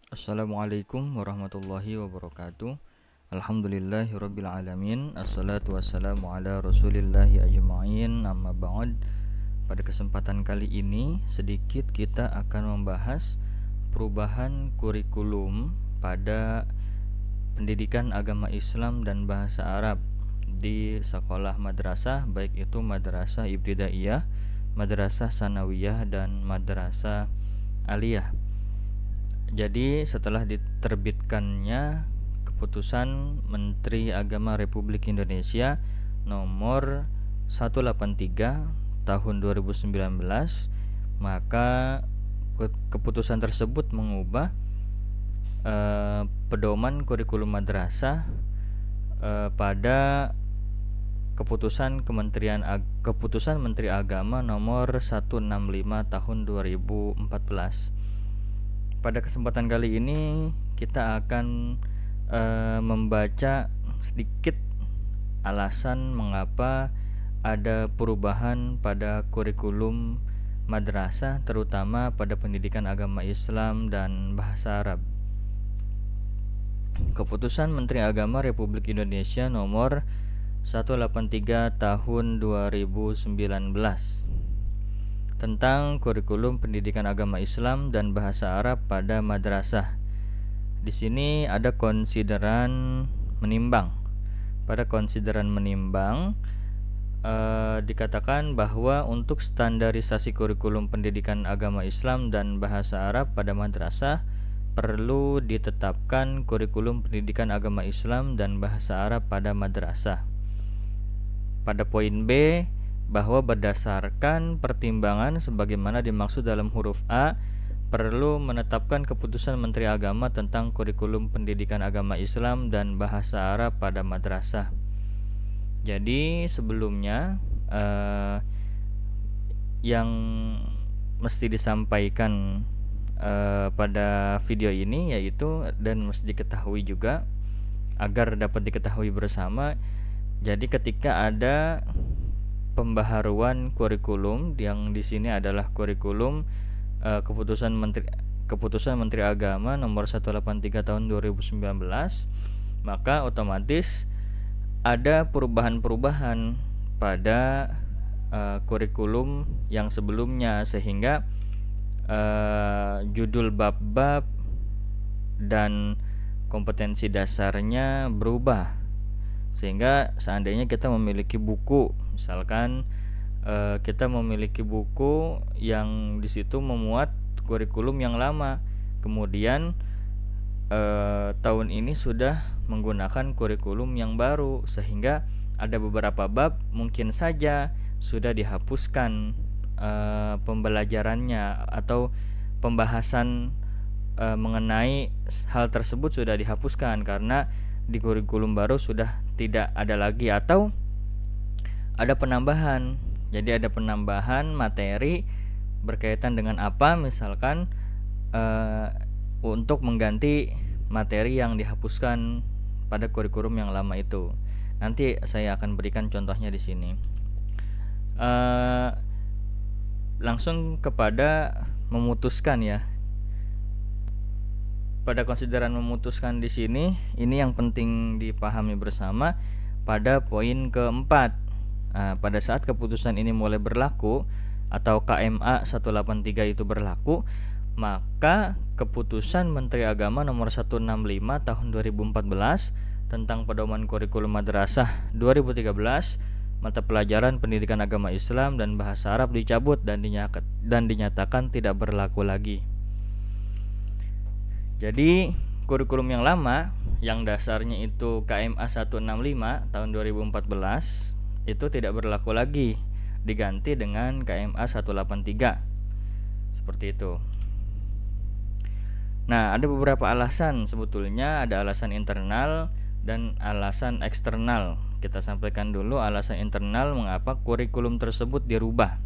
Assalamualaikum warahmatullahi wabarakatuh. Alhamdulillahirabbil alamin. Assalatu wassalamu ala rasulillahi ajma'in. Amma ba'd. Pada kesempatan kali ini sedikit kita akan membahas perubahan kurikulum pada pendidikan agama Islam dan bahasa Arab di sekolah madrasah, baik itu madrasah ibtidaiyah, madrasah sanawiyah, dan madrasah aliyah. Jadi setelah diterbitkannya keputusan Menteri Agama Republik Indonesia nomor 183 tahun 2019, maka keputusan tersebut mengubah pedoman kurikulum madrasah pada keputusan Menteri Agama nomor 165 tahun 2014. Pada kesempatan kali ini kita akan membaca sedikit alasan mengapa ada perubahan pada kurikulum madrasah, terutama pada pendidikan agama Islam dan bahasa Arab. Keputusan Menteri Agama Republik Indonesia nomor 183 tahun 2019 tentang kurikulum pendidikan agama Islam dan bahasa Arab pada madrasah. Di sini ada konsideran menimbang. Pada konsideran menimbang dikatakan bahwa untuk standarisasi kurikulum pendidikan agama Islam dan bahasa Arab pada madrasah perlu ditetapkan kurikulum pendidikan agama Islam dan bahasa Arab pada madrasah. Pada poin B, bahwa berdasarkan pertimbangan sebagaimana dimaksud dalam huruf A, perlu menetapkan keputusan Menteri Agama tentang kurikulum pendidikan agama Islam dan bahasa Arab pada madrasah. Jadi sebelumnya yang mesti disampaikan pada video ini yaitu, dan mesti diketahui juga agar dapat diketahui bersama, jadi ketika ada pembaharuan kurikulum, yang di sini adalah kurikulum keputusan Menteri Agama nomor 183 tahun 2019, maka otomatis ada perubahan-perubahan pada kurikulum yang sebelumnya, sehingga judul bab-bab dan kompetensi dasarnya berubah. Sehingga seandainya kita memiliki buku, misalkan kita memiliki buku yang di situ memuat kurikulum yang lama, kemudian tahun ini sudah menggunakan kurikulum yang baru, sehingga ada beberapa bab mungkin saja sudah dihapuskan pembelajarannya atau pembahasan mengenai hal tersebut sudah dihapuskan karena di kurikulum baru sudah tidak ada lagi, atau ada penambahan. Jadi ada penambahan materi berkaitan dengan apa, misalkan untuk mengganti materi yang dihapuskan pada kurikulum yang lama itu. Nanti saya akan berikan contohnya di sini. Langsung kepada memutuskan ya. Pada konsideran memutuskan di sini, ini yang penting dipahami bersama pada poin keempat. Pada saat keputusan ini mulai berlaku atau KMA 183 itu berlaku, maka keputusan Menteri Agama nomor 165 tahun 2014 tentang pedoman kurikulum madrasah 2013 mata pelajaran pendidikan agama Islam dan bahasa Arab dicabut dan dinyatakan tidak berlaku lagi. Jadi kurikulum yang lama yang dasarnya itu KMA 165 tahun 2014 itu tidak berlaku lagi, diganti dengan KMA 183. Seperti itu. Nah, ada beberapa alasan sebetulnya, ada alasan internal dan alasan eksternal. Kita sampaikan dulu alasan internal mengapa kurikulum tersebut dirubah.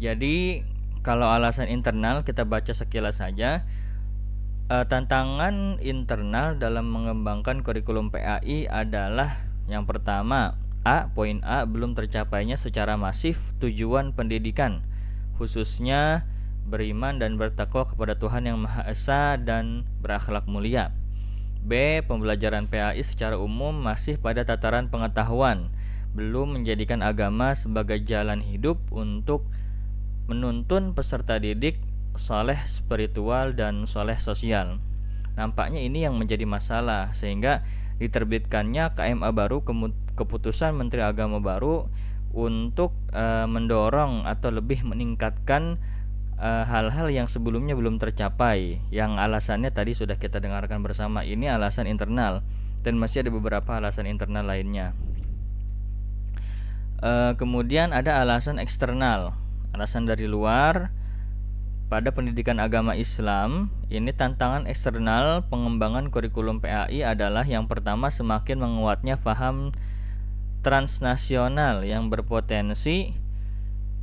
Jadi, kalau alasan internal kita baca sekilas saja. Tantangan internal dalam mengembangkan kurikulum PAI adalah yang pertama, poin A, belum tercapainya secara masif tujuan pendidikan, khususnya beriman dan bertakwa kepada Tuhan Yang Maha Esa dan berakhlak mulia. B. Pembelajaran PAI secara umum masih pada tataran pengetahuan, belum menjadikan agama sebagai jalan hidup untuk menuntun peserta didik soleh spiritual dan soleh sosial. Nampaknya ini yang menjadi masalah, sehingga diterbitkannya KMA baru, keputusan Menteri Agama baru untuk mendorong atau lebih meningkatkan hal-hal yang sebelumnya belum tercapai, yang alasannya tadi sudah kita dengarkan bersama. Ini alasan internal dan masih ada beberapa alasan internal lainnya. Kemudian ada alasan eksternal, alasan dari luar. Pada pendidikan agama Islam, ini tantangan eksternal pengembangan kurikulum PAI adalah yang pertama, semakin menguatnya faham transnasional yang berpotensi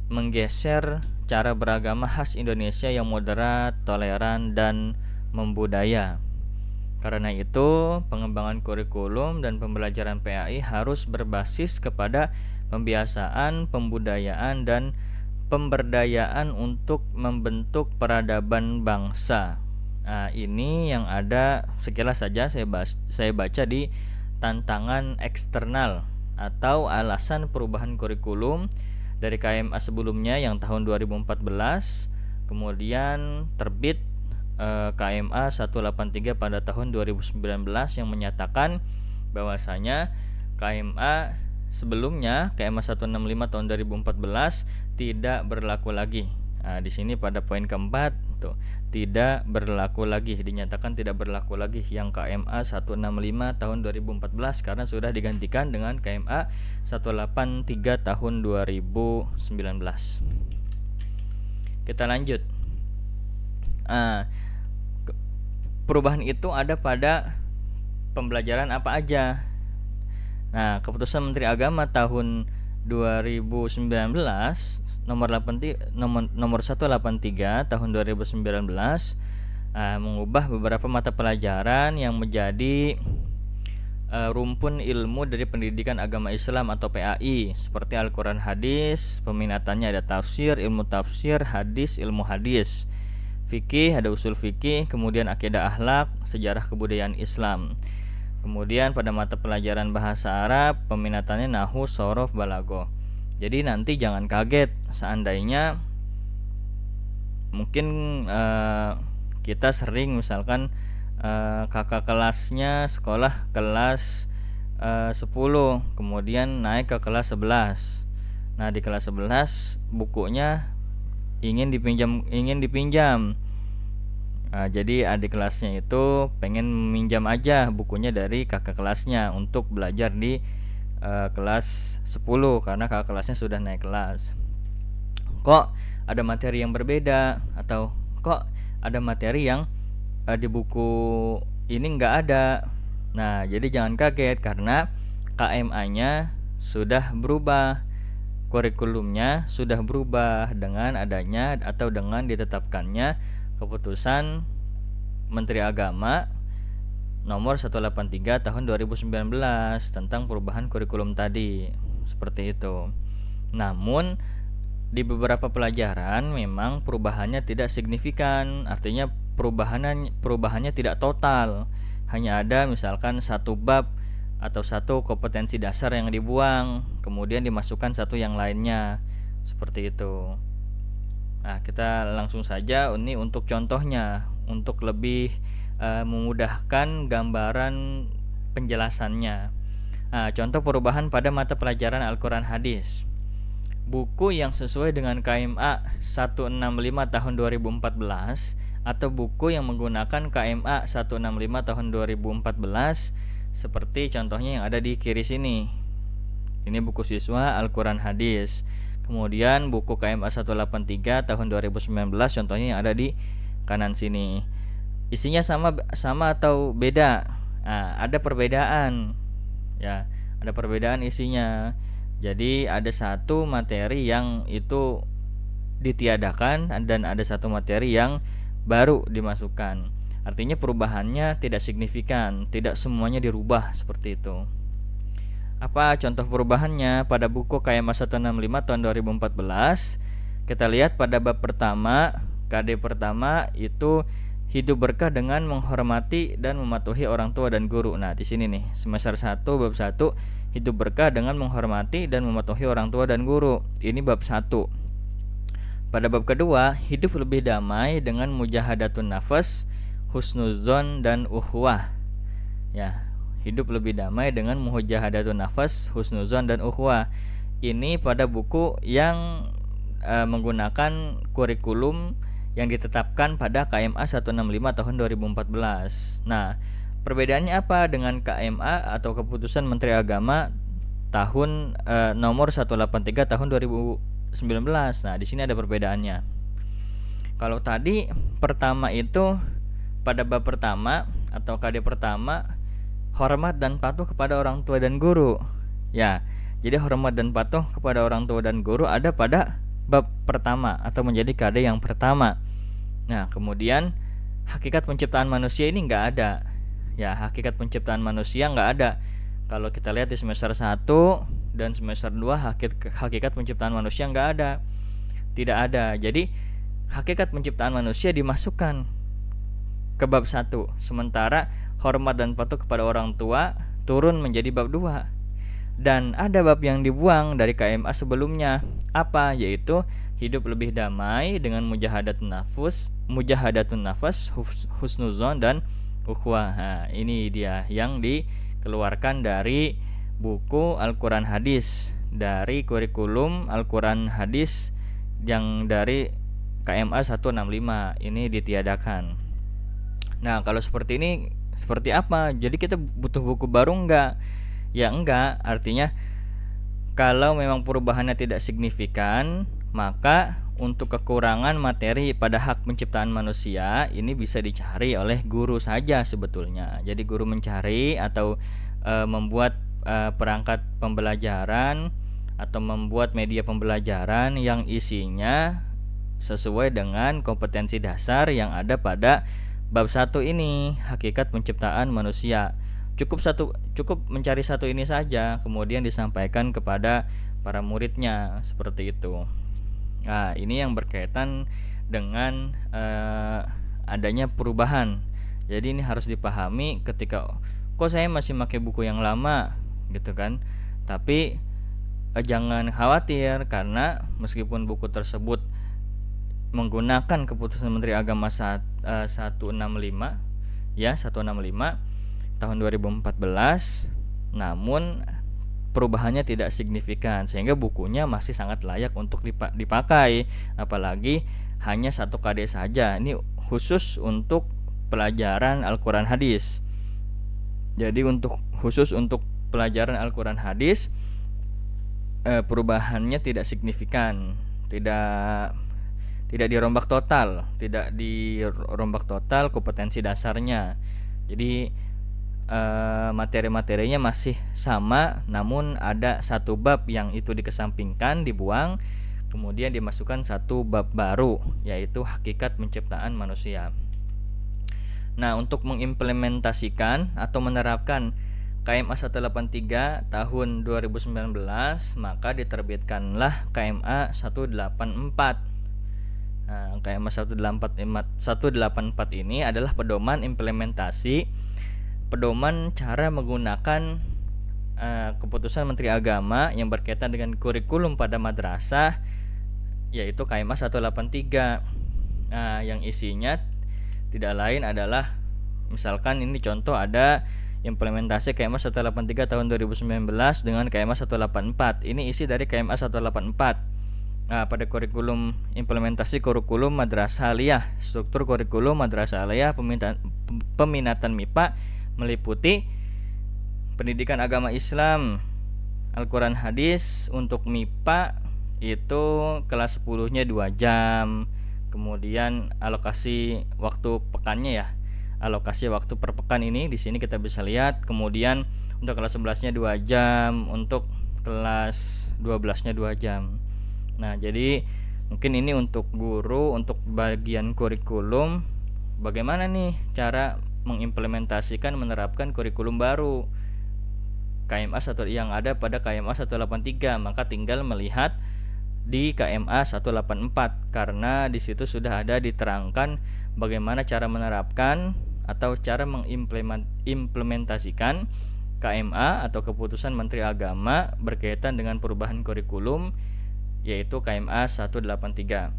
menggeser cara beragama khas Indonesia yang moderat, toleran, dan membudaya. Karena itu, pengembangan kurikulum dan pembelajaran PAI harus berbasis kepada pembiasaan, pembudayaan, dan pemberdayaan untuk membentuk peradaban bangsa. Nah, ini yang ada sekilas saja saya baca di tantangan eksternal atau alasan perubahan kurikulum dari KMA sebelumnya yang tahun 2014, kemudian terbit KMA 183 pada tahun 2019 yang menyatakan bahwasanya KMA sebelumnya, KMA 165 tahun 2014 tidak berlaku lagi. Nah, di sini pada poin keempat tuh, tidak berlaku lagi, dinyatakan tidak berlaku lagi yang KMA 165 tahun 2014 karena sudah digantikan dengan KMA 183 tahun 2019. Kita lanjut. Perubahan itu ada pada pembelajaran apa aja? Nah, keputusan Menteri Agama tahun 2019 nomor 183 tahun 2019 mengubah beberapa mata pelajaran yang menjadi rumpun ilmu dari pendidikan agama Islam atau PAI, seperti Al-Quran hadis. Peminatannya ada tafsir, ilmu tafsir, hadis, ilmu hadis, fikih, ada usul fikih, kemudian akidah akhlak, sejarah kebudayaan Islam. Kemudian pada mata pelajaran bahasa Arab, peminatannya nahwu, shorof, balaghah. Jadi nanti jangan kaget seandainya mungkin kita sering misalkan kakak kelasnya sekolah kelas 10, kemudian naik ke kelas 11. Nah, di kelas 11 bukunya ingin dipinjam. Nah, jadi adik kelasnya itu pengen meminjam aja bukunya dari kakak kelasnya untuk belajar di kelas 10 karena kakak kelasnya sudah naik kelas. Kok ada materi yang berbeda, atau kok ada materi yang di buku ini nggak ada. Nah, jadi jangan kaget karena KMA-nya sudah berubah, kurikulumnya sudah berubah dengan adanya atau dengan ditetapkannya keputusan Menteri Agama nomor 183 tahun 2019 tentang perubahan kurikulum tadi. Seperti itu. Namun di beberapa pelajaran memang perubahannya tidak signifikan, artinya perubahannya tidak total. Hanya ada misalkan satu bab atau satu kompetensi dasar yang dibuang, kemudian dimasukkan satu yang lainnya. Seperti itu. Nah, kita langsung saja ini untuk contohnya, untuk lebih memudahkan gambaran penjelasannya. Nah, contoh perubahan pada mata pelajaran Al-Quran hadis. Buku yang sesuai dengan KMA 165 tahun 2014 atau buku yang menggunakan KMA 165 tahun 2014 seperti contohnya yang ada di kiri sini. Ini buku siswa Al-Quran hadis. Kemudian buku KMA 183 tahun 2019 contohnya yang ada di kanan sini. Isinya sama atau beda? Nah, ada perbedaan. Ya, ada perbedaan isinya. Jadi ada satu materi yang itu ditiadakan dan ada satu materi yang baru dimasukkan. Artinya perubahannya tidak signifikan, tidak semuanya dirubah seperti itu. Apa contoh perubahannya pada buku KMA 165 tahun 2014? Kita lihat pada bab pertama KD pertama itu hidup berkah dengan menghormati dan mematuhi orang tua dan guru. Nah, di sini nih, semester 1 bab 1, hidup berkah dengan menghormati dan mematuhi orang tua dan guru. Ini bab 1. Pada bab kedua, hidup lebih damai dengan mujahadatun nafas, husnuzon dan ukhuwah. Ya, hidup lebih damai dengan mujahadatun nafas, husnuzon dan ukhuwah. Ini pada buku yang menggunakan kurikulum yang ditetapkan pada KMA 165 tahun 2014. Nah, perbedaannya apa dengan KMA atau Keputusan Menteri Agama tahun nomor 183 tahun 2019? Nah, di sini ada perbedaannya. Kalau tadi pertama itu pada bab pertama atau KD pertama, hormat dan patuh kepada orang tua dan guru. Ya, jadi hormat dan patuh kepada orang tua dan guru ada pada bab pertama atau menjadi KD yang pertama. Nah, kemudian hakikat penciptaan manusia ini nggak ada. Ya, hakikat penciptaan manusia nggak ada. Kalau kita lihat di semester 1 dan semester 2, hakikat penciptaan manusia nggak ada. Tidak ada. Jadi hakikat penciptaan manusia dimasukkan ke bab 1, sementara hormat dan patuh kepada orang tua turun menjadi bab 2. Dan ada bab yang dibuang dari KMA sebelumnya. Apa? Yaitu hidup lebih damai dengan mujahadatun nafas, husnuzon dan ukhuwah. Nah, ini dia yang dikeluarkan dari buku Al-Quran Hadis, dari kurikulum Al-Quran Hadis yang dari KMA 165 ini ditiadakan. Nah, kalau seperti ini seperti apa? Jadi kita butuh buku baru enggak? Ya enggak, artinya kalau memang perubahannya tidak signifikan, maka untuk kekurangan materi pada hak penciptaan manusia ini bisa dicari oleh guru saja sebetulnya. Jadi guru mencari atau membuat perangkat pembelajaran atau membuat media pembelajaran yang isinya sesuai dengan kompetensi dasar yang ada pada bab 1 ini, hakikat penciptaan manusia. Cukup mencari satu ini saja, kemudian disampaikan kepada para muridnya seperti itu. Nah, ini yang berkaitan dengan adanya perubahan. Jadi ini harus dipahami ketika kok saya masih pakai buku yang lama gitu kan. Tapi jangan khawatir, karena meskipun buku tersebut menggunakan Keputusan Menteri Agama 165 ya, 165 tahun 2014, namun perubahannya tidak signifikan sehingga bukunya masih sangat layak untuk dipakai, apalagi hanya 1 KD saja. Ini khusus untuk pelajaran Al-Quran Hadis. Jadi khusus untuk pelajaran Al-Quran Hadis, perubahannya tidak signifikan, tidak dirombak total, kompetensi dasarnya. Jadi materi-materinya masih sama, namun ada 1 bab yang itu dikesampingkan, dibuang, kemudian dimasukkan 1 bab baru, yaitu hakikat penciptaan manusia. Nah, untuk mengimplementasikan atau menerapkan KMA 183 tahun 2019, maka diterbitkanlah KMA 184. Nah, KMA 184 ini adalah pedoman implementasi, pedoman cara menggunakan Keputusan Menteri Agama yang berkaitan dengan kurikulum pada madrasah, yaitu KMA 183. Nah, yang isinya tidak lain adalah, misalkan ini contoh, ada implementasi KMA 183 tahun 2019 dengan KMA 184. Ini isi dari KMA 184. Nah, pada kurikulum implementasi kurikulum madrasah aliyah, struktur kurikulum madrasah aliyah, peminatan MIPA meliputi pendidikan agama Islam, Al-Quran Hadis. Untuk MIPA itu kelas 10-nya 2 jam. Kemudian alokasi waktu pekannya ya. Alokasi waktu per pekan ini di sini kita bisa lihat. Kemudian untuk kelas 11-nya 2 jam, untuk kelas 12-nya 2 jam. Nah, jadi mungkin ini untuk guru, untuk bagian kurikulum, bagaimana nih cara mengimplementasikan, menerapkan kurikulum baru KMA 1 yang ada pada KMA 183. Maka tinggal melihat di KMA 184 karena di situ sudah ada diterangkan bagaimana cara menerapkan atau cara mengimplementasikan KMA atau keputusan Menteri Agama berkaitan dengan perubahan kurikulum, yaitu KMA 183.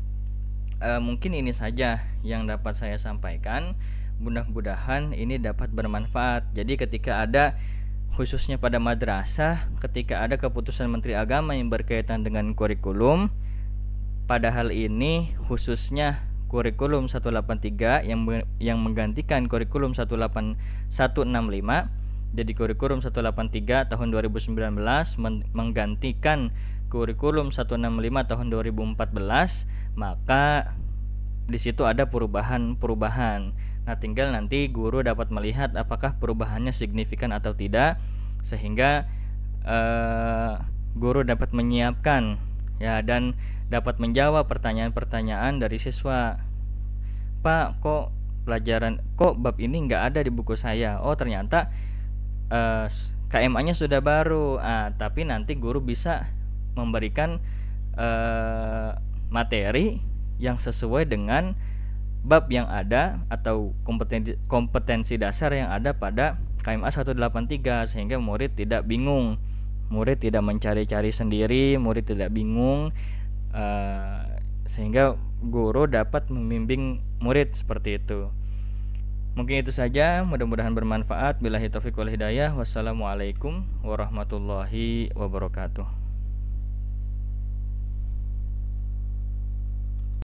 Mungkin ini saja yang dapat saya sampaikan. Mudah-mudahan ini dapat bermanfaat. Jadi ketika ada, khususnya pada madrasah, ketika ada keputusan Menteri Agama yang berkaitan dengan kurikulum, pada hal ini khususnya kurikulum 183 yang menggantikan kurikulum 165. Jadi kurikulum 183 tahun 2019 menggantikan kurikulum 165 tahun 2014, maka di situ ada perubahan. Nah, tinggal nanti guru dapat melihat apakah perubahannya signifikan atau tidak, sehingga guru dapat menyiapkan ya dan dapat menjawab pertanyaan-pertanyaan dari siswa. Pak, kok bab ini nggak ada di buku saya? Oh, ternyata KMA-nya sudah baru. Tapi nanti guru bisa memberikan materi yang sesuai dengan bab yang ada atau kompetensi dasar yang ada pada KMA 183, sehingga murid tidak bingung, murid tidak mencari-cari sendiri, murid tidak bingung, sehingga guru dapat membimbing murid seperti itu. Mungkin itu saja, mudah-mudahan bermanfaat. Billahi taufiq wal hidayah. Wassalamualaikum warahmatullahi wabarakatuh.